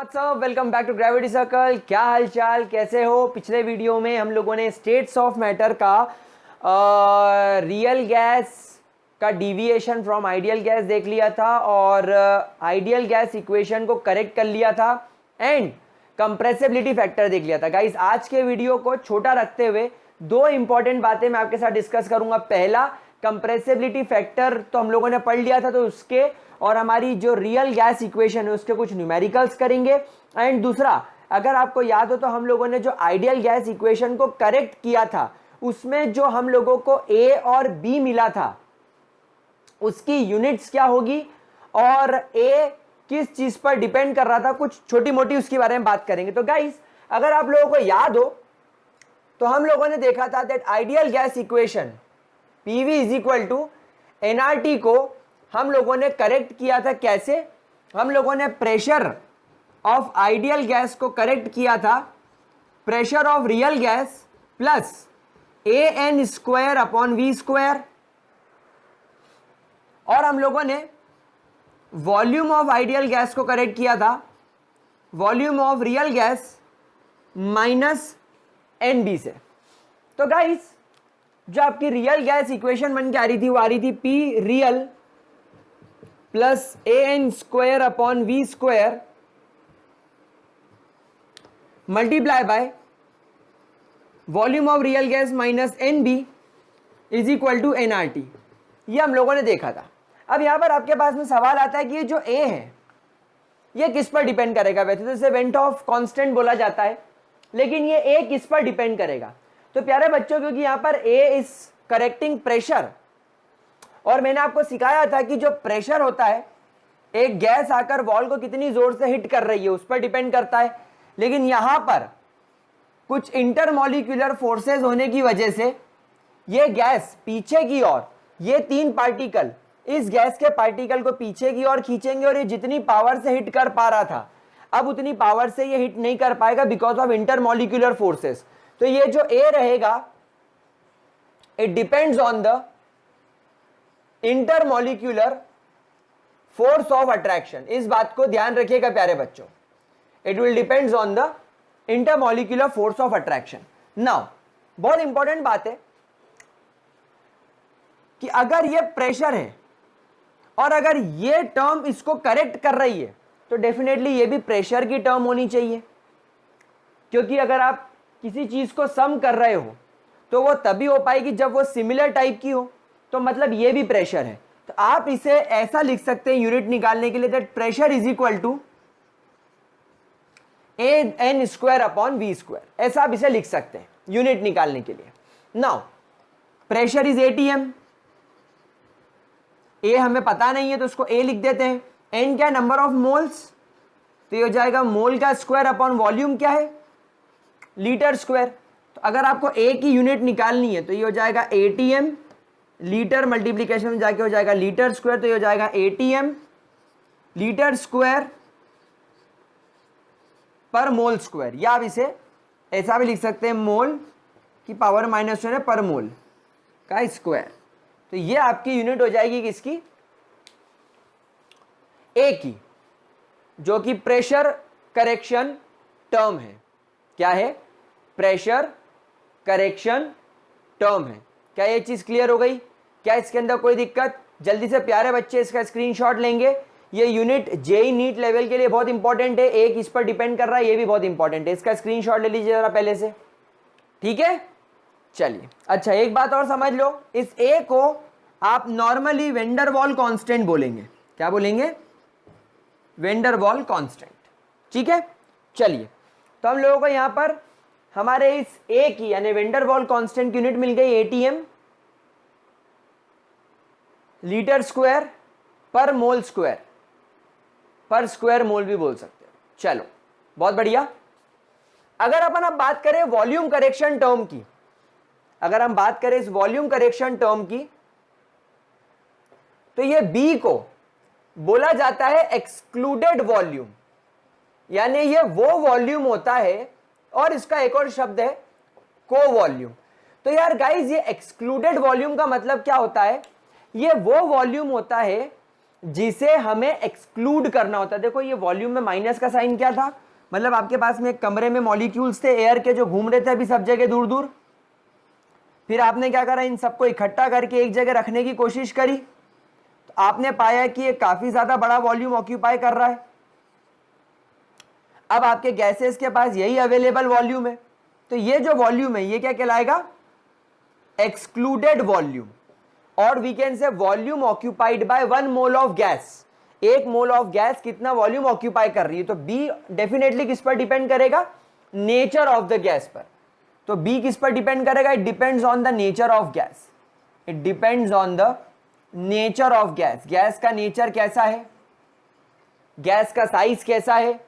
WhatsApp, welcome back to Gravity Circle. क्या हालचाल, कैसे हो? पिछले वीडियो में हम लोगों ने स्टेट्स ऑफ मैटर का रियल गैस का डिविएशन फ्रॉम आइडियल गैस देख लिया था और आइडियल गैस इक्वेशन को करेक्ट कर लिया था एंड कंप्रेसिबिलिटी फैक्टर देख लिया था। गाइस, आज के वीडियो को छोटा रखते हुए दो इंपॉर्टेंट बातें मैं आपके साथ डिस्कस करूंगा। पहला, कंप्रेसिबिलिटी फैक्टर तो हम लोगों ने पढ़ लिया था, तो उसके और हमारी जो रियल गैस इक्वेशन है उसके कुछ न्यूमेरिकल्स करेंगे। एंड दूसरा, अगर आपको याद हो तो हम लोगों ने जो आइडियल गैस इक्वेशन को करेक्ट किया था उसमें जो हम लोगों को ए और बी मिला था उसकी यूनिट्स क्या होगी और ए किस चीज पर डिपेंड कर रहा था, कुछ छोटी मोटी उसके बारे में बात करेंगे। तो गाइस, अगर आप लोगों को याद हो तो हम लोगों ने देखा था that ideal gas equation PV is equal to NRT को हम लोगों ने करेक्ट किया था। कैसे? हम लोगों ने प्रेशर ऑफ आइडियल गैस को करेक्ट किया था pressure of real gas plus A N square upon V square, और हम लोगों ने वॉल्यूम ऑफ आइडियल गैस को करेक्ट किया था volume of real gas minus N B से। तो गाइस, जो आपकी रियल गैस इक्वेशन बन के आ रही थी वो आ रही थी P real plus A N square upon V square multiply by volume of real gas minus N B is equal to N R T. ये हम लोगों ने देखा था। अब यहां पर आपके पास में सवाल आता है कि ये जो ए है ये किस पर डिपेंड करेगा? वैसे तो इसे वेंट ऑफ कांस्टेंट बोला जाता है, लेकिन ये ए किस पर डिपेंड करेगा? तो प्यारे बच्चों, क्योंकि यहां पर ए इज करेक्टिंग प्रेशर, और मैंने आपको सिखाया था कि जो प्रेशर होता है एक गैस आकर वॉल को कितनी जोर से हिट कर रही है उस पर डिपेंड करता है। लेकिन यहां पर कुछ इंटरमॉलिक्यूलर फोर्सेस होने की वजह से ये गैस पीछे की ओर, ये तीन पार्टिकल इस गैस के पार्टिकल को पीछे की ओर खींचेंगे और ये जितनी पावर से हिट कर पा रहा था अब उतनी पावर से ये हिट नहीं कर पाएगा बिकॉज ऑफ इंटरमॉलिक्यूलर फोर्सेस। तो ये जो ए रहेगा it depends on the intermolecular force of attraction. इस बात को ध्यान रखिएगा प्यारे बच्चों, it will depends on the intermolecular force of attraction. Now, बहुत इंपॉर्टेंट बात है कि अगर ये प्रेशर है और अगर ये टर्म इसको करेक्ट कर रही है तो डेफिनेटली ये भी प्रेशर की टर्म होनी चाहिए, क्योंकि अगर आप किसी चीज को सम कर रहे हो तो वो तभी हो पाएगी जब वो सिमिलर टाइप की हो, तो मतलब ये भी प्रेशर है। तो आप इसे ऐसा लिख सकते हैं यूनिट निकालने के लिए that pressure is equal to A N square upon V square, ऐसा आप इसे लिख सकते हैं यूनिट निकालने के लिए। नाउ, प्रेशर इज एटीएम, ए हमें पता नहीं है तो उसको ए लिख देते हैं। एन क्या है? नंबर ऑफ मोल्स, तो ये हो जाएगा मोल का स्क्वायर अपॉन वॉल्यूम क्या है? Litre square. तो अगर आपको ए की यूनिट निकालनी है तो ये हो जाएगा एटीएम, लीटर मल्टीप्लीकेशन में जाके हो जाएगा लीटर स्क्वायर, तो ये हो जाएगा एटीएम लीटर स्क्वायर पर मोल स्क्वायर, या आप इसे ऐसा भी लिख सकते हैं मोल की पावर माइनस वन है पर मोल का स्क्वायर। तो ये आपकी यूनिट हो जाएगी किसकी? ए की, जो कि प्रेशर करेक्शन टर्म है। क्या है? प्रेशर करेक्शन टर्म है। क्या ये चीज क्लियर हो गई? क्या इसके अंदर कोई दिक्कत? जल्दी से प्यारे बच्चे इसका स्क्रीनशॉट लेंगे। ये यूनिट जेई नीट लेवल के लिए बहुत इंपॉर्टेंट है, एक इस पर डिपेंड कर रहा है, ये भी बहुत इंपॉर्टेंट है। इसका स्क्रीनशॉट ले लीजिए जरा पहले से, ठीक है? चलिए, अच्छा एक बात और समझ लो, इस ए को आप नॉर्मली वेंडर वॉल कांस्टेंट बोलेंगे। क्या बोलेंगे? वेंडर वॉल कांस्टेंट, ठीक है? चलिए, तो हम लोगों को यहां पर हमारे इस ए की यानी वेंडर वॉल कांस्टेंट की यूनिट मिल गई एटीएम लीटर स्क्वायर पर मोल स्क्वायर, पर स्क्वायर मोल भी बोल सकते हैं। चलो, बहुत बढ़िया। अगर अपन अब बात करें वॉल्यूम करेक्शन टर्म की, अगर हम बात करें इस वॉल्यूम करेक्शन टर्म की, तो ये बी को बोला जाता है एक्सक्लूडेड वॉल्यूम, यानी ये वो वॉल्यूम होता है, और इसका एक और शब्द है को वॉल्यूम। तो यार गाइस, ये एक्सक्लूडेड वॉल्यूम का मतलब क्या होता है? ये वो वॉल्यूम होता है जिसे हमें एक्सक्लूड करना होता है। देखो ये वॉल्यूम में माइनस का साइन क्या था, मतलब आपके पास में एक कमरे में मॉलिक्यूल्स थे एयर के जो घूम रहे थे अभी सब जगह दूर दूर, फिर आपने क्या करा, इन सबको इकट्ठा करके एक जगह रखने की कोशिश करी, तो आपने पाया कि ये काफी ज्यादा बड़ा वॉल्यूम ऑक्यूपाई कर रहा है। अब आपके गैसेस के पास यही अवेलेबल वॉल्यूम है, तो ये जो वॉल्यूम है ये क्या कहलाएगा, एक्सक्लूडेड वॉल्यूम, और we can say volume occupied by 1 mole of gas. 1 mole of gas कितना वॉल्यूम ऑक्यूपाई कर रही है, तो बी डेफिनेटली किस पर डिपेंड करेगा, नेचर ऑफ द गैस पर। तो बी किस पर डिपेंड करेगा, it depends on the nature of gas, it depends on the nature of gas. Gas का नेचर कैसा है, गैस का साइज कैसा है,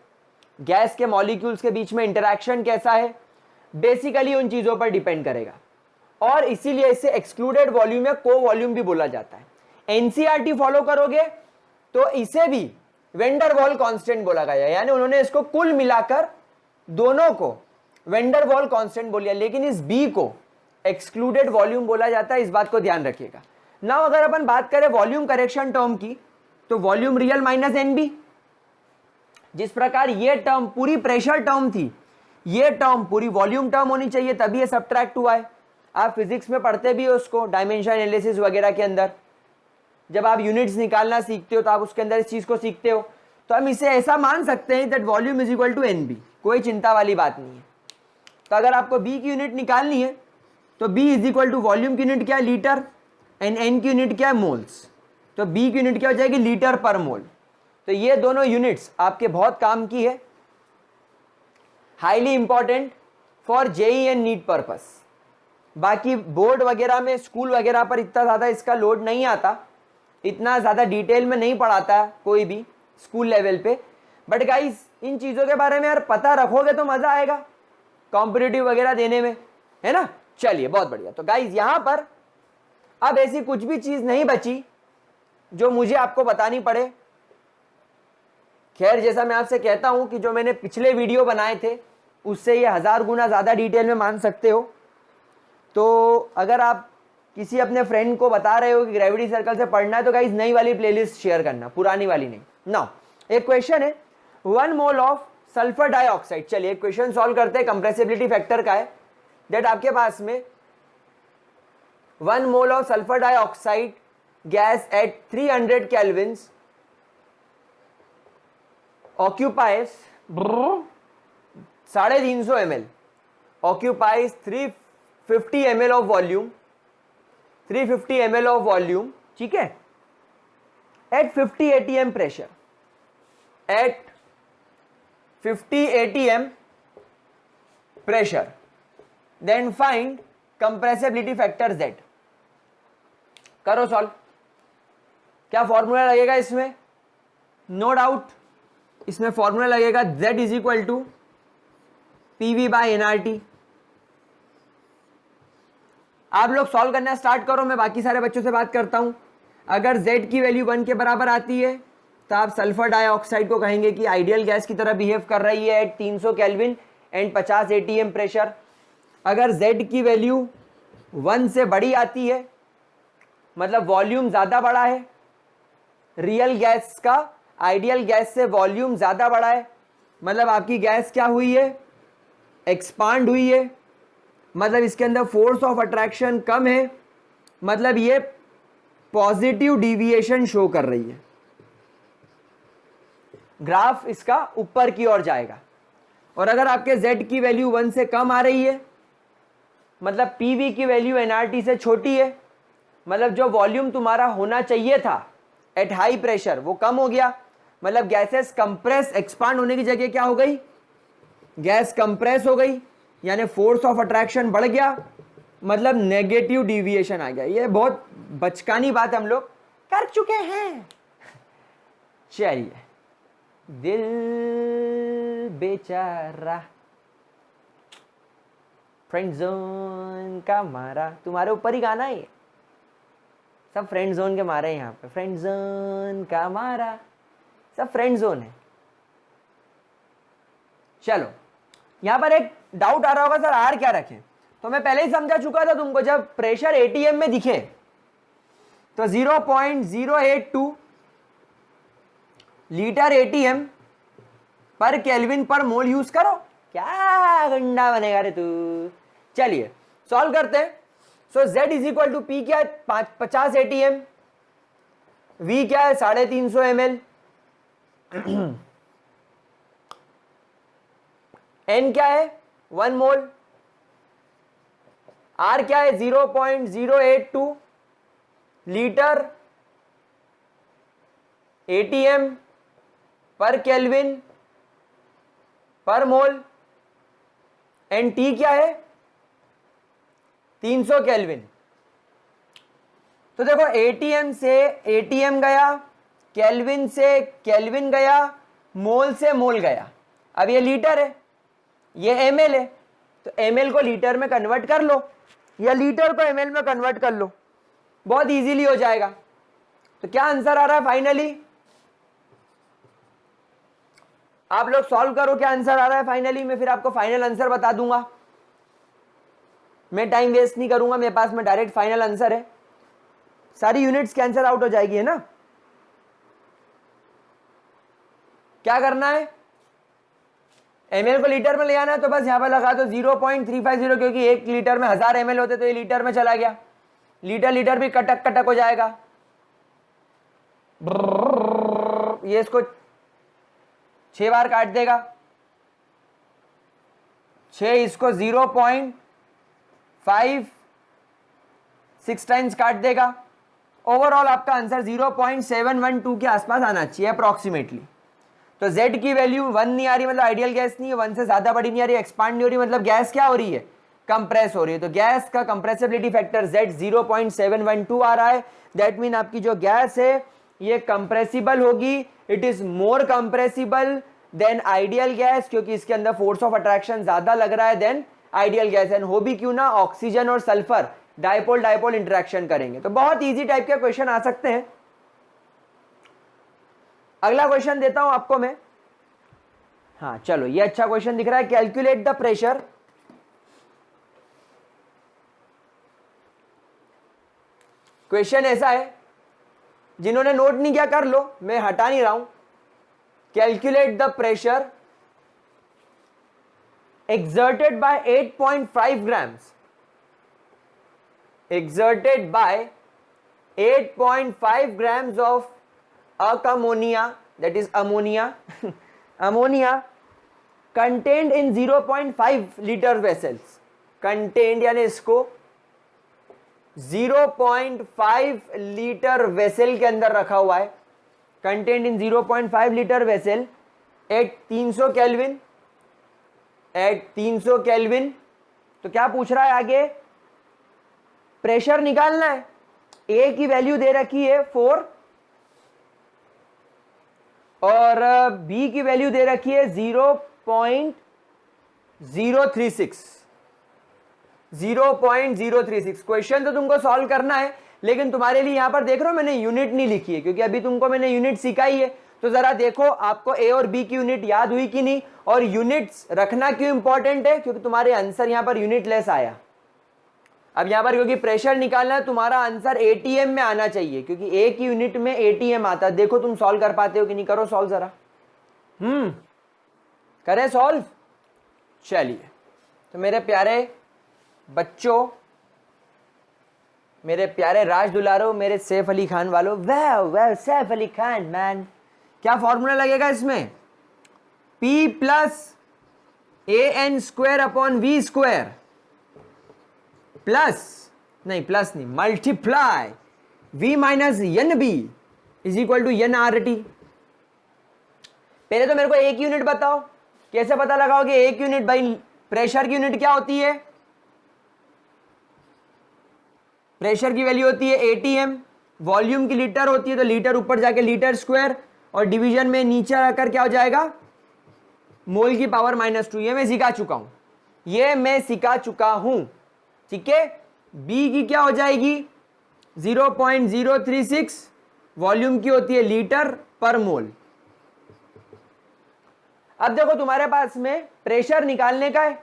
गैस के मॉलिक्यूल्स के बीच में इंटरैक्शन कैसा है, बेसिकली उन चीजों पर डिपेंड करेगा। और इसीलिए इसे एक्सक्लूडेड वॉल्यूम या को वॉल्यूम भी बोला जाता है। एनसीईआरटी फॉलो करोगे तो इसे भी वेंडर वॉल कांस्टेंट बोला गया, यानी उन्होंने इसको कुल मिलाकर दोनों को वेंडर वॉल कांस्टेंट बोल लिया, लेकिन इस बी को एक्सक्लूडेड वॉल्यूम बोला जाता है, इस बात को ध्यान रखिएगा। नाउ अगर अपन बात करें वॉल्यूम करेक्शन टर्म की, तो वॉल्यूम रियल माइनस एनबी, जिस प्रकार ये टर्म पूरी प्रेशर टर्म थी, ये टर्म पूरी वॉल्यूम टर्म होनी चाहिए, तभी ये सब्ट्रैक्ट हुआ है। आप फिजिक्स में पढ़ते भी हो उसको, डायमेंशन एनालिसिस वगैरह के अंदर जब आप यूनिट्स निकालना सीखते हो तो आप उसके अंदर इस चीज को सीखते हो। तो हम इसे ऐसा मान सकते हैं that volume is equal to N B, कोई चिंता वाली बात नहीं है। तो अगर आपको बी की यूनिट निकालनी है तो B is equal to volume की यूनिट क्या है, लीटर, एंड एन की यूनिट क्या है, मोल्स। तो बी की यूनिट क्या हो जाएगी, लीटर पर मोल। तो ये दोनों यूनिट्स आपके बहुत काम की है, highly important for JEE and NEET purpose. बाकी बोर्ड वगैरह में, स्कूल वगैरह पर इतना ज़्यादा इसका लोड नहीं आता, इतना ज़्यादा डिटेल में नहीं पढ़ाता कोई भी स्कूल लेवल पे। बट गाइस इन चीज़ों के बारे में यार पता रखोगे तो मज़ा आएगा कॉम्पिटिटिव वगैरह देने में, है ना। चलिए बहुत बढ़िया। तो गाइस यहाँ पर अब ऐसी कुछ भी चीज़ नहीं बची जो मुझे आपको बतानी पड़े। खैर जैसा मैं आपसे कहता हूँ कि जो मैंने पिछले वीडियो बनाए थे उससे ये 1000 गुना ज़्यादा डिटेल में मान सकते हो। तो अगर आप किसी अपने फ्रेंड को बता रहे हो कि ग्रेविटी सर्कल से पढ़ना है तो गाइस नई वाली प्लेलिस्ट शेयर करना, पुरानी वाली नहीं। नाउ एक क्वेश्चन है, 1 मोल ऑफ सल्फर डाइऑक्साइड। चलिए एक क्वेश्चन सॉल्व करते हैं, कंप्रेसिबिलिटी फैक्टर का है। दैट आपके पास में 1 mole of sulphur dioxide gas at 300 Kelvin's occupies 350 ml, occupies 350 ml of volume, 350 ml of volume, ठीक है, at 50 atm pressure, at 50 atm pressure, then find compressibility factor Z। करो solve. क्या formula लगेगा इसमें, नो डाउट इसमें formula लगेगा Z is equal to PV by NRT। आप लोग सॉल्व करना स्टार्ट करो, मैं बाकी सारे बच्चों से बात करता हूं। अगर Z की वैल्यू 1 के बराबर आती है तो आप सल्फर डाइऑक्साइड को कहेंगे कि आइडियल गैस की तरह बिहेव कर रही है at 300 kelvin and 50 ATM pressure. अगर Z की वैल्यू 1 से बड़ी आती है मतलब वॉल्यूम ज़्यादा बड़ा है, रियल गैस का आइडियल गैस से वॉल्यूम ज़्यादा बड़ा है, मतलब आपकी गैस क्या हुई है, एक्सपांड हुई है, मतलब इसके अंदर फोर्स ऑफ अट्रैक्शन कम है, मतलब ये पॉजिटिव डिविएशन शो कर रही है, ग्राफ इसका ऊपर की ओर जाएगा। और अगर आपके Z की वैल्यू 1 से कम आ रही है मतलब PV की वैल्यू NRT से छोटी है, मतलब जो वॉल्यूम तुम्हारा होना चाहिए था एट हाई प्रेशर वो कम हो गया, मतलब गैसेस कंप्रेस एक्सपांड होने की जगह क्या हो गई, गैस कंप्रेस हो गई, यानी फोर्स ऑफ अट्रैक्शन बढ़ गया, मतलब नेगेटिव डिविएशन आ गया। ये बहुत बचकानी बात हम लोग कर चुके हैं। चलिए, दिल बेचारा फ्रेंड जोन का मारा, तुम्हारे ऊपर ही गाना है, सब फ्रेंड जोन के मारे हैं यहाँ पे, फ्रेंड जोन का मारा, सब फ्रेंड जोन है। चलो यहां पर एक डाउट आ रहा होगा, सर आर क्या रखें, तो मैं पहले ही समझा चुका था तुमको, जब प्रेशर एटीएम में दिखे तो 0.082 लीटर एटीएम पर केल्विन पर मोल यूज करो, क्या गंडा बनेगा रे तू। चलिए सॉल्व करते हैं। So Z is equal to P क्या है 50 एटीएम, V क्या है 350 ml, N क्या है 1 मोल, R क्या है 0.082 लीटर एटीएम पर Kelvin per mole, and T क्या है 300 केल्विन। तो देखो एटीएम से एटीएम गया, केल्विन से केल्विन गया, मोल से मोल गया। अब ये लीटर है, ये एमएल है, तो एमएल को लीटर में कन्वर्ट कर लो या लीटर को एमएल में कन्वर्ट कर लो, बहुत इजीली हो जाएगा। तो क्या आंसर आ रहा है फाइनली, आप लोग सॉल्व करो क्या आंसर आ रहा है फाइनली। मैं फिर आपको फाइनल आंसर बता दूंगा, मैं टाइम वेस्ट नहीं करूंगा, मेरे पास में डायरेक्ट फाइनल आंसर है, सारी यूनिट्स कैंसिल आउट हो जाएगी, है ना। क्या करना है, एमएल को लीटर में ले आना है, तो बस यहां पर लगा दो 0.350, क्योंकि 1 लीटर में 1000 ml होते तो ये लीटर में चला गया, लीटर लीटर भी कटक कटक हो जाएगा। ये इसको 6 बार काट देगा, 6 इसको 0.56 टाइम्स काट देगा। ओवरऑल आपका आंसर 0.712 के आसपास आना चाहिए अप्रॉक्सीमेटली। तो Z की वैल्यू 1 नहीं आ रही, मतलब आइडियल गैस नहीं है, 1 से ज्यादा बड़ी नहीं आ रही, एक्सपांड नहीं हो रही, मतलब गैस क्या हो रही है, कंप्रेस हो रही है। तो गैस का कंप्रेसिबिलिटी फैक्टर Z 0.712 आ रहा है। दैट मीन आपकी जो गैस है ये कंप्रेसिबल होगी, it is more compressible than ideal gas, क्योंकि इसके अंदर फोर्स ऑफ अट्रैक्शन ज्यादा लग रहा है देन आइडियल गैस। एंड हो भी क्यों ना, ऑक्सीजन और सल्फर डाइपोल डाइपोल इंटरेक्शन करेंगे। तो बहुत इजी टाइप के क्वेश्चन आ सकते हैं। अगला क्वेश्चन देता हूं आपको मैं, हाँ चलो ये अच्छा क्वेश्चन दिख रहा है, कैलकुलेट द प्रेशर क्वेश्चन ऐसा है, जिन्होंने नोट नहीं किया कर लो, मैं हटा नहीं रहा हूं। Calculate the pressure exerted by 8.5 grams, exerted by 8.5 grams of ammonia, that is ammonia ammonia contained in 0.5 liter vessels, contained यानी इसको 0.5 लीटर वेसल के अंदर रखा हुआ है, contained in 0.5 litre vessel at 300 kelvin, at 300 kelvin. तो क्या पूछ रहा है आगे, प्रेशर निकालना है। ए की वैल्यू दे रखी है 4 और बी की वैल्यू दे रखी है 0.036। क्वेश्चन तो तुमको सॉल्व करना है, लेकिन तुम्हारे लिए यहां पर देख रहे हो मैंने यूनिट नहीं लिखी है, क्योंकि अभी तुमको मैंने यूनिट सिखाई है। तो जरा देखो आपको ए और बी की यूनिट याद हुई कि नहीं, और यूनिट्स रखना क्यों इंपॉर्टेंट है, क्योंकि तुम्हारे आंसर यहां पर यूनिट लेस आया। अब यहां पर क्योंकि प्रेशर निकालना है, तुम्हारा आंसर एटीएम में आना चाहिए, क्योंकि ए की यूनिट में एटीएम आता है। देखो तुम सॉल्व कर पाते हो कि नहीं, करो सॉल्व जरा। करें सॉल्व। चलिए तो मेरे प्यारे बच्चों, मेरे प्यारे राज दुलारो, मेरे सैफ अली खान वालों, वाह वाह सैफ अली खान मैन, क्या फॉर्मूला लगेगा इसमें, P plus AN square upon V square plus नहीं multiply V minus NB is equal to NRT। पहले तो मेरे को एक यूनिट बताओ, कैसे पता लगाओगे एक यूनिट, भाई प्रेशर की यूनिट क्या होती है, प्रेशर की वैल्यू होती है एटीएम, वॉल्यूम की लीटर होती है, तो लीटर ऊपर जाके लीटर स्क्वायर, और डिवीजन में नीचे आकर क्या हो जाएगा, मोल की पावर -2। ये मैं सिखा चुका हूं, ठीक है। बी की क्या हो जाएगी 0.036, वॉल्यूम की होती है लीटर पर मोल। अब देखो तुम्हारे पास में प्रेशर निकालने का है,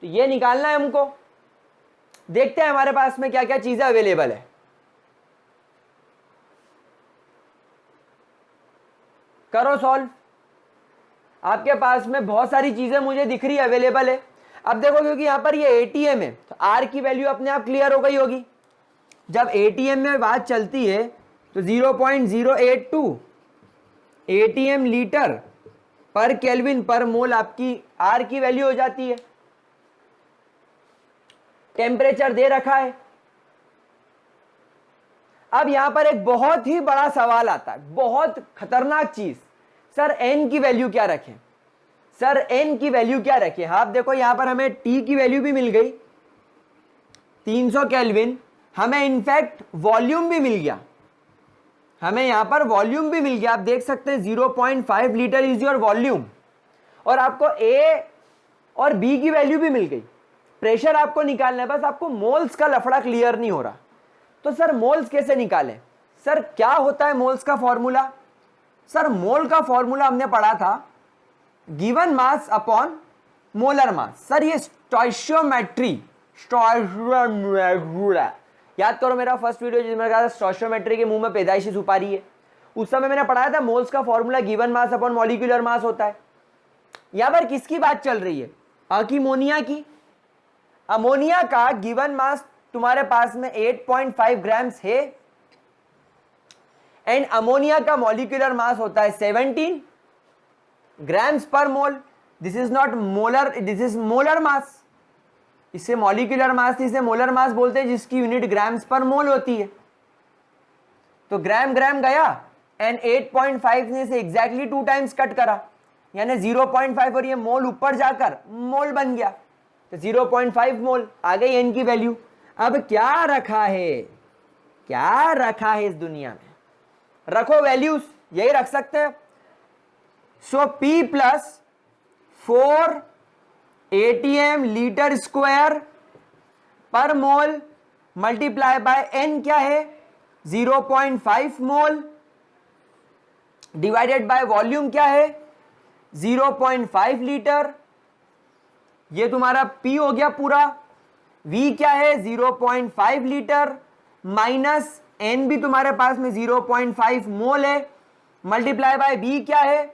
तो ये निकालना है हमको। देखते हैं हमारे पास में क्या क्या चीजें अवेलेबल है। करो सॉल्व। आपके पास में बहुत सारी चीजें मुझे दिख रही अवेलेबल है। अब देखो क्योंकि यहां पर ये एटीएम है तो आर की वैल्यू अपने आप क्लियर हो गई होगी। जब एटीएम में बात चलती है तो 0.082 ATM liter per Kelvin per मोल आपकी आर की वैल्यू हो जाती है। टेम्परेचर दे रखा है। अब यहां पर एक बहुत ही बड़ा सवाल आता है, बहुत खतरनाक चीज, सर एन की वैल्यू क्या रखें, सर एन की वैल्यू क्या रखें। आप देखो यहां पर हमें टी की वैल्यू भी मिल गई 300 केल्विन, हमें इनफैक्ट वॉल्यूम भी मिल गया, हमें यहां पर वॉल्यूम भी मिल गया। आप देख सकते हैं 0.5 लीटर इज योर वॉल्यूम, और आपको ए और बी की वैल्यू भी मिल गई। प्रेशर आपको निकालना है, बस आपको मोल्स का लफड़ा क्लियर नहीं हो रहा। तो सर मोल्स कैसे निकालें, सर क्या होता है मोल्स का फॉर्मूला। सर मोल का फॉर्मूला हमने पढ़ा था given mass upon molar mass. Sir ये स्टोइशियोमेट्री, याद करो मेरा फर्स्ट वीडियो जिसमें कहा था स्टोइशियोमेट्री के मुंह में पैदाइशी सुपारी है, उस समय मैंने पढ़ाया था मोल्स का formula given mass upon molecular mass होता है। यहां पर किसकी बात चल रही है, अमोनिया की। अमोनिया का गिवन मास तुम्हारे पास में 8.5 ग्राम्स है, एंड अमोनिया का मॉलिक्यूलर मास होता है 17 grams per mole. This is not molar, this is molar mass. इसे मॉलिक्यूलर मास, इसे मोलर मास बोलते हैं जिसकी यूनिट ग्राम्स पर मोल होती है। तो ग्राम ग्राम गया एंड 8.5 ने से एग्जैक्टली 2 टाइम्स कट करा, यानी 0.5 और ये मोल ऊपर जाकर मोल बन गया, तो 0.5 मोल आ गई एन की वैल्यू। अब क्या रखा है, क्या रखा है इस दुनिया में, रखो वैल्यूज, यही रख सकते हैं। सो P plus 4 ATM litre square पर मोल मल्टीप्लाई बाय एन क्या है 0.5 मोल डिवाइडेड बाय वॉल्यूम क्या है 0.5 लीटर। ये तुम्हारा P हो गया पूरा, V क्या है 0.5 लीटर माइनस N भी तुम्हारे पास में 0.5 मोल है, मल्टीप्लाई बाय B क्या है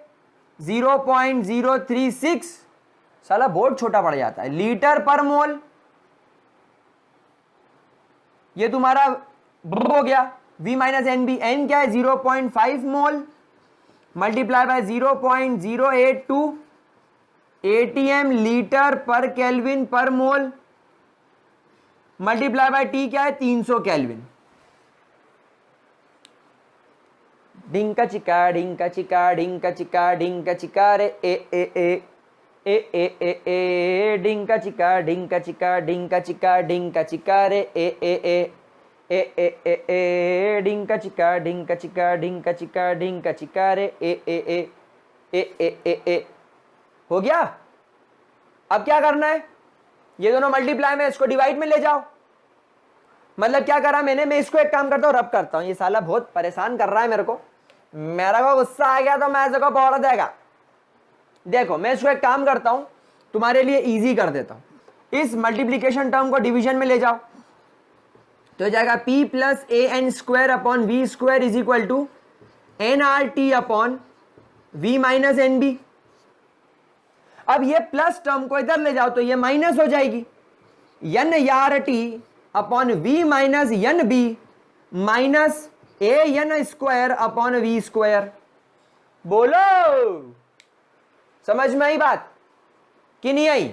0.036, साला बहुत छोटा पड़ जाता है, लीटर पर मोल। ये तुम्हारा हो गया V minus N B, N क्या है 0.5 mole multiply by 0.082 ATM liter per Kelvin per mole multiply bye T क्या है 300 केल्विन। डिंका चिका डिंका चिका डिंका चिका डिंका चिका रे ए ए ए ए ए ए ए डिंका चिका डिंका चिका डिंका चिका डिंका चिका रे ए ए ए ए ए ए ए डिंका चिका डिंका चिका डिंका चिका डिंका चिका रे ए ए ए ए ए ए ए। हो गया। अब क्या करना है, ये दोनों मल्टीप्लाई में इसको डिवाइड में ले जाओ। मतलब क्या करा मैंने, मैं इसको एक काम करता हूँ रब करता हूँ, ये साला बहुत परेशान कर रहा है मेरे को, मेरा को गुस्सा आ गया तो मैं इसको पौड़ देगा। देखो मैं इसको एक काम करता हूं तुम्हारे लिए इजी कर देता हूं, इस मल्टीप्लीकेशन टर्म को डिवीजन में ले जाओ तो जाएगा P plus A N square upon V square is equal to N R T upon V minus N B. अब ये प्लस टर्म को इधर ले जाओ तो ये माइनस हो जाएगी, N R T upon V minus N B minus A N square upon V square. बोलो समझ में आई बात कि नहीं आई?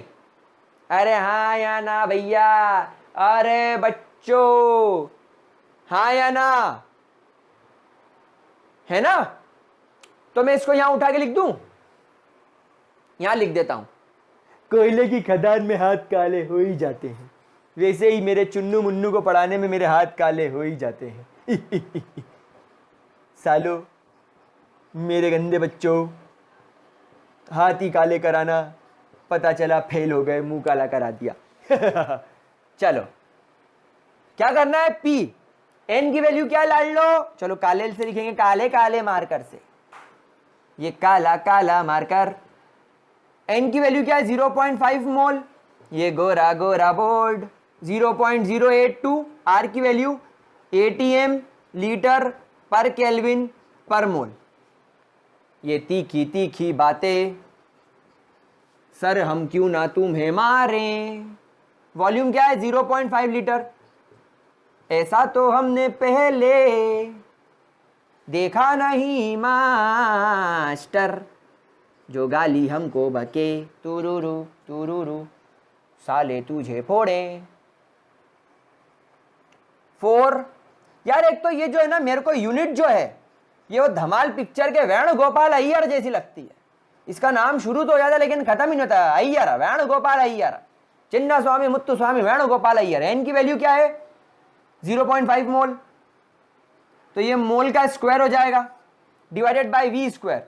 अरे हाँ या ना भैया, अरे बच्चों हाँ या ना, है ना? तो मैं इसको यहां उठा के लिख दूं, यहां लिख देता हूं, कोयले की खदान में हाथ काले हो ही जाते हैं, वैसे ही मेरे चुन्नू मुन्नू को पढ़ाने में मेरे हाथ काले हो ही जाते हैं। सालो मेरे गंदे बच्चों, हाथ ही काले कराना, पता चला फेल हो गए, मुंह काला करा दिया। चलो क्या करना है, P N की वैल्यू क्या लाड़ लो, चलो काले से लिखेंगे, काले काले मार्कर से, ये काला काला मार्कर। N की वैल्यू क्या है 0.5 मोल, ये गोरा गोरा बोर्ड 0.082, R की value ATM liter per Kelvin per मोल। ये तीखी तीखी बातें, सर हम क्यों ना तुम्हें मारें। वॉल्यूम क्या है? 0.5 लीटर। ऐसा तो हमने पहले देखा नहीं मास्टर, जो गाली हमको बके, तुरुरु तुरुरु साले तुझे फोड़े। 4। यार एक तो ये जो है ना, मेरे को यूनिट जो है ये वो धमाल पिक्चर के वेणुगोपाल अय्यर जैसी लगती है। इसका नाम शुरू तो हो जाता है लेकिन खत्म ही नहीं होता। अय्यर, वेणुगोपाल अय्यर, चिन्ना स्वामी मुत्तु स्वामी वेणुगोपाल अय्यर। एन की वैल्यू क्या है? 0.5 मोल। तो ये मोल का स्क्वायर हो जाएगा डिवाइडेड बाय वी स्क्वायर।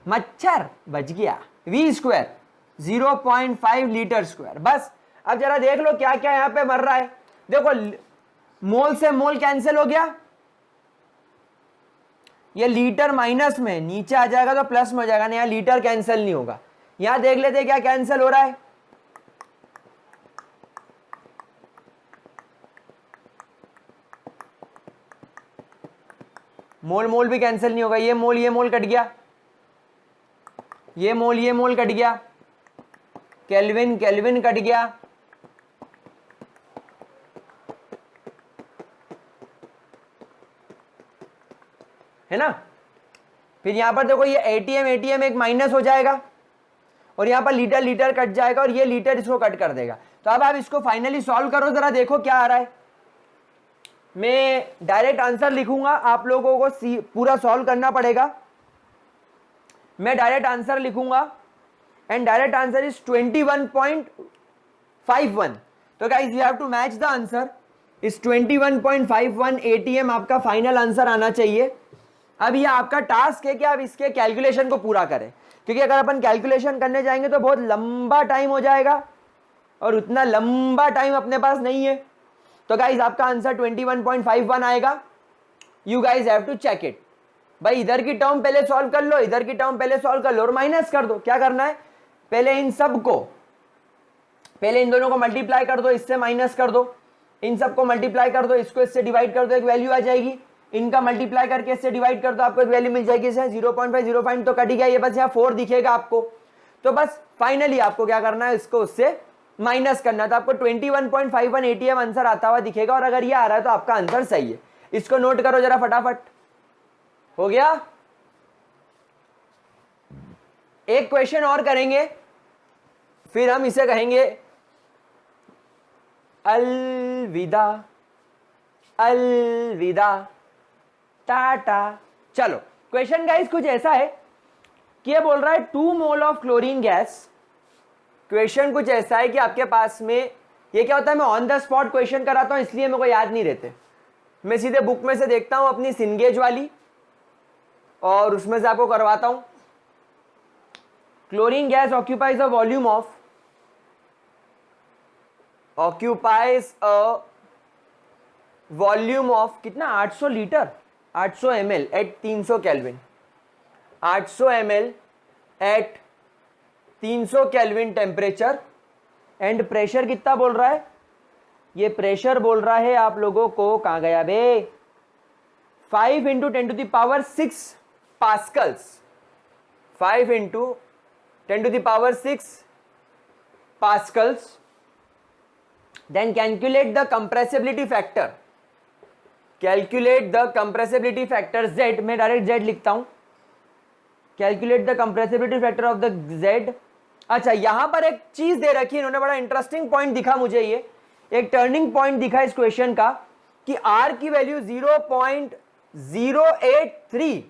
मच्छर बच गया। V square 0.5 litre square. बस अब जरा देख लो क्या क्या यहां पे मर रहा है। देखो मोल से मोल कैंसिल हो गया, ये लीटर माइनस में नीचे आ जाएगा तो प्लस में हो जाएगा ना, यहां लीटर कैंसिल नहीं होगा। यहां देख लेते क्या कैंसिल हो रहा है। मोल मोल भी कैंसिल नहीं होगा। ये मोल कट गया, ये मोल कट गया, केल्विन केल्विन कट गया, है ना। फिर यहां पर देखो ये एटीएम एटीएम एक माइनस हो जाएगा और यहां पर लीटर लीटर कट जाएगा और ये लीटर इसको कट कर देगा। तो अब आप इसको फाइनली सॉल्व करो, जरा देखो क्या आ रहा है। मैं डायरेक्ट आंसर लिखूंगा, आप लोगों को पूरा सॉल्व करना पड़ेगा। मैं डायरेक्ट आंसर लिखूंगा एंड डायरेक्ट आंसर इज 21.51। तो guys you have to match the answer. इस 21.51 एटीएम आपका फाइनल आंसर आना चाहिए। अब ये आपका टास्क है कि आप इसके कैलकुलेशन को पूरा करें, क्योंकि अगर अपन कैलकुलेशन करने जाएंगे तो बहुत लंबा टाइम हो जाएगा और उतना लंबा टाइम अपने पास नहीं है। तो गाइज आपका आंसर 21.51 आएगा। You guys have to check it. भाई इधर की टर्म पहले सॉल्व कर लो, इधर की टर्म पहले सॉल्व कर लो और माइनस कर दो। क्या करना है? पहले इन सब को, पहले इन दोनों को मल्टीप्लाई कर दो, इससे माइनस कर दो, इन सबको मल्टीप्लाई कर दो, इसको इससे डिवाइड कर दो, एक वैल्यू आ जाएगी। इनका मल्टीप्लाई करके इससे डिवाइड कर दो, आपको एक वैल्यू मिल जाएगी। 0.5 0. तो कट गया, ये बस यहाँ 4 दिखेगा आपको। तो बस फाइनली आपको क्या करना है, इसको उससे माइनस करना। तो आपको 21.51 एटीएम आंसर आता हुआ दिखेगा और अगर ये आ रहा है तो आपका आंसर सही है। इसको नोट करो जरा फटाफट। हो गया? एक क्वेश्चन और करेंगे फिर हम इसे कहेंगे अलविदा, अलविदा, टाटा। चलो क्वेश्चन गाइस कुछ ऐसा है कि ये बोल रहा है 2 mole of chlorine gas. Question कुछ ऐसा है कि आपके पास में, ये क्या होता है, मैं ऑन द स्पॉट क्वेश्चन कराता हूं इसलिए मेरे को याद नहीं रहते। मैं सीधे बुक में से देखता हूं अपनी सिनगेज वाली और उसमें से आपको करवाता हूं। Chlorine gas occupies a volume of, occupies a volume of कितना, 800 litre, 800 ml at 300 kelvin, 800 ml at 300 kelvin temperature. And pressure कितना बोल रहा है? ये प्रेशर बोल रहा है आप लोगों को, कहां गया बे, 5 × 10⁶ pascals, 5 × 10⁶ pascals. Then calculate the compressibility factor, calculate the compressibility factor Z। मैं डायरेक्ट Z लिखता हूं, calculate the compressibility factor of the Z। अच्छा यहां पर एक चीज दे रखी है इन्होंने, बड़ा इंटरेस्टिंग पॉइंट दिखा मुझे, ये एक टर्निंग पॉइंट दिखा इस क्वेश्चन का कि R की वैल्यू 0.083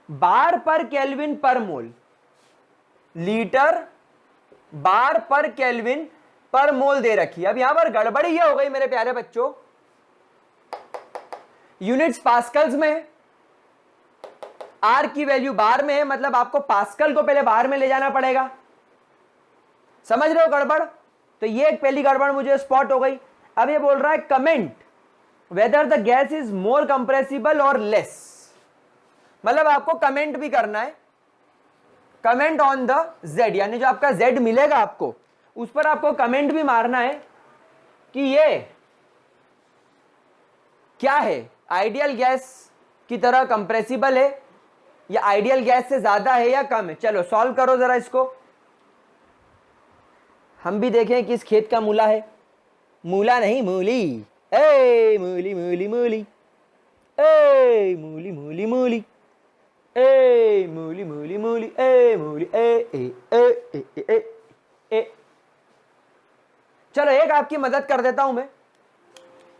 बार पर केल्विन पर मोल, लीटर बार पर केल्विन पर मोल दे रखी है। अब यहां पर गड़बड़ी ये हो गई मेरे प्यारे बच्चों, यूनिट्स पास्कल्स में है, आर की वैल्यू बार में है, मतलब आपको पास्कल को पहले बार में ले जाना पड़ेगा। समझ रहे हो गड़बड़? तो ये एक पहली गड़बड़ मुझे स्पॉट हो गई। अब ये बोल रहा है comment whether the gas is more compressible और लेस, मतलब आपको कमेंट भी करना है, कमेंट ऑन द Z, यानी जो आपका Z मिलेगा आपको उस पर आपको कमेंट भी मारना है कि ये क्या है, आइडियल गैस की तरह कंप्रेसिबल है या आइडियल गैस से ज्यादा है या कम है? चलो सॉल्व करो जरा इसको, हम भी देखें किस खेत का मूला है। मूला नहीं मूली, ए मूली मूली मूली, ए मूली मूली मूली, ए मूली मूली मूली, ए मूली ए ए ए ए ए ए, ए। चलो एक आपकी मदद कर देता हूं मैं,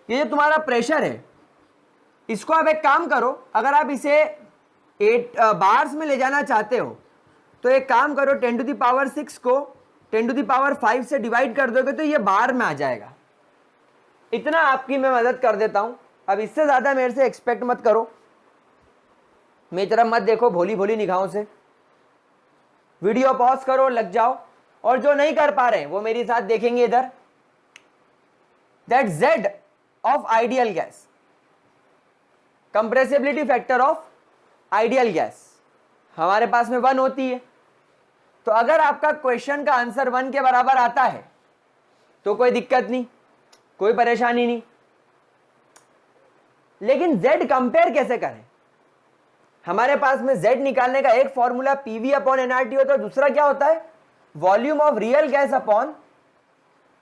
ये जो तुम्हारा प्रेशर है इसको आप एक काम करो, अगर आप इसे 8 बार्स में ले जाना चाहते हो तो एक काम करो, 10⁶ को 10⁵ से डिवाइड कर दोगे तो ये बार में आ जाएगा। इतना आपकी मैं मदद कर देता हूं, अब इससे ज्यादा मेरे से एक्सपेक्ट मत करो, मेरी तरफ मत देखो भोली भोली निगाहों से, वीडियो पॉज करो, लग जाओ, और जो नहीं कर पा रहे हैं वो मेरे साथ देखेंगे इधर। That Z of ideal gas, compressibility factor of ideal gas हमारे पास में 1 होती है। तो अगर आपका क्वेश्चन का आंसर 1 के बराबर आता है तो कोई दिक्कत नहीं, कोई परेशानी नहीं। लेकिन Z कंपेयर कैसे करें? हमारे पास में Z निकालने का एक फॉर्मूला PV अपॉन NRT होता है, दूसरा क्या होता है? Volume of real gas upon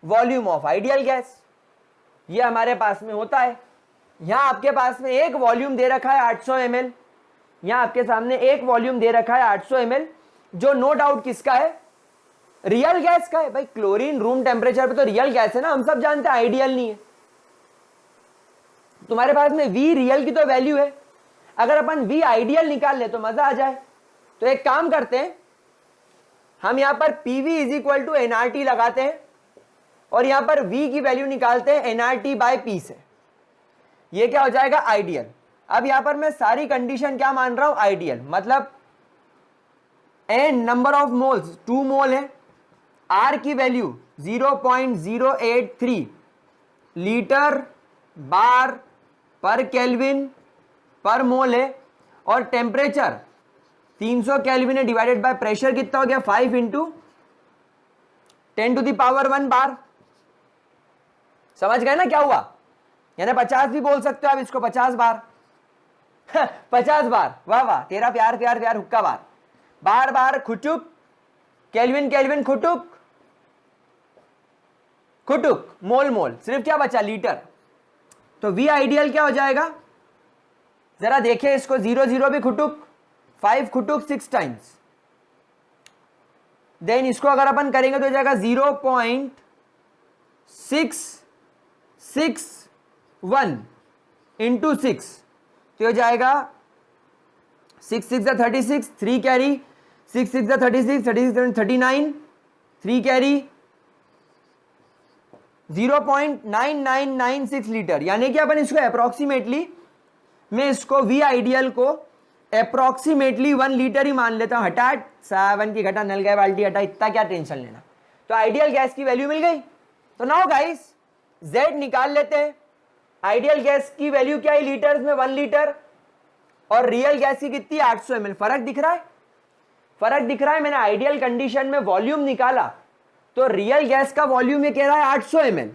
volume of ideal gas. ये हमारे पास में होता है। यहां आपके पास में एक वॉल्यूम दे रखा है 800 ml, यहां आपके सामने एक वॉल्यूम दे रखा है 800 ml, जो नो डाउट किसका है? रियल गैस का है। भाई क्लोरीन रूम टेम्परेचर पे तो रियल गैस है ना, हम सब जानते हैं, आइडियल नहीं है। तुम्हारे पास में V रियल की तो वैल्यू है, अगर अपन V आइडियल निकाल ले तो मजा आ जाए। तो एक काम करते हैं, हम यहां पर PV = NRT लगाते हैं और यहां पर V की वैल्यू निकालते हैं NRT/P से। ये क्या हो जाएगा? आइडियल। अब यहां पर मैं सारी कंडीशन क्या मान रहा हूं? आइडियल। मतलब N नंबर ऑफ मोल्स 2 मोल है, R की वैल्यू 0.083 लीटर बार पर केल्विन पर मोल है, और टेम्परेचर 300 केल्विन है, डिवाइडेड बाय प्रेशर कितना हो गया? 5 × 10⁻1 बार। समझ गए ना क्या हुआ? यानी 50 भी बोल सकते हो आप इसको, 50 बार 50 बार, वाह वाह, तेरा प्यार प्यार प्यार हुक्का बार, बार बार खुटुक, केल्विन केल्विन खुटुक खुटुक, मोल मोल, सिर्फ क्या बचा? लीटर। तो V आइडियल क्या हो जाएगा? जरा देखें इसको, 0 0 भी खुटुक, 5 खुटुक 6 टाइम्स, देन इसको अगर अपन करेंगे तो हो जाएगा 0.661 × 6, तो हो जाएगा 6 6 36, 3 कैरी, 6 6 36, 36 39, 3 कैरी, 0.9996 लीटर। यानी कि अपन इसको अप्रोक्सीमेटली, मैं इसको V आइडियल को अप्रोक्सीमेटली 1 लीटर ही मान लेता हूं। हटा 7 की घटा, नल गए बाल्टी हटा, इतना क्या टेंशन लेना। तो आइडियल गैस की वैल्यू मिल गई। तो नाउ गाइस Z निकाल लेते हैं। आइडियल गैस की वैल्यू क्या है लीटर्स में? 1 लीटर, और रियल गैस की कितनी? 800 ml। फर्क दिख रहा है? फर्क दिख रहा है। मैंने आइडियल कंडीशन में वॉल्यूम निकाला तो रियल गैस का वॉल्यूम ये कह रहा है 800 ml,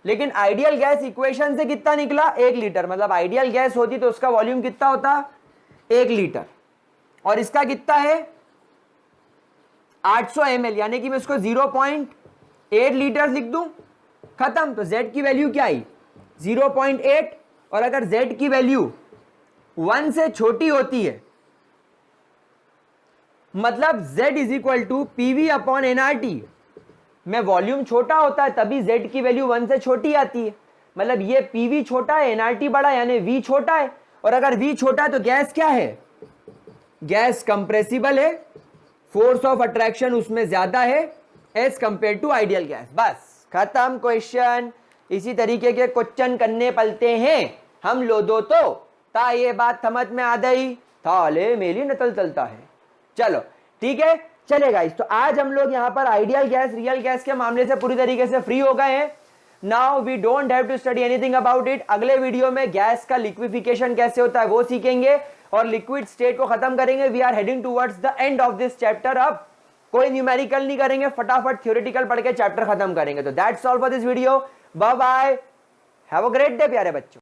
लेकिन आइडियल गैस इक्वेशन से कितना निकला? 1 लीटर। मतलब आइडियल गैस होती तो उसका वॉल्यूम कितना होता? 1 लीटर, और इसका कितना है? 800 ml, यानी कि मैं इसको 0.8 लीटर लिख दूं, खत्म। तो Z की वैल्यू क्या आई? 0.8, और अगर Z की वैल्यू 1 से छोटी होती है, मतलब Z = PV अपॉन NRT, में वॉल्यूम छोटा होता है तभी Z की वैल्यू 1 से छोटी आती है। मतलब ये PV छोटा है, NRT बड़ा, यानी V छोटा है, और अगर V छोटा है तो गैस क्या है? गैस कंप्रेसिबल है, फोर्स ऑफ अट्रैक्शन उसमें ज्यादा है as compare to ideal gas. बस खत्म क्वेश्चन। इसी तरीके के क्वेश्चन करने पलते हैं हम लोदो तो ता ये बात समझ में आ गई, थाले मेली नतल चलता है। चलो ठीक है, चलेगा इस। तो आज हम लोग यहाँ पर आइडियल गैस रियल गैस के मामले से पूरी तरीके से फ्री हो गए हैं। Now we don't have to study anything about it. अगले वीडियो में गैस का लिक्विफिकेशन कैसे होता है वो सीखेंगे और लिक्विड स्टेट को खत्म करेंगे। We are heading towards the end of this chapter. अब कोई न्यूमेरिकल नहीं करेंगे, फटाफट थ्योरेटिकल पढ़ के चैप्टर खत्म करेंगे। तो that's all for this video. Bye bye, have a great day प्यारे बच्चों।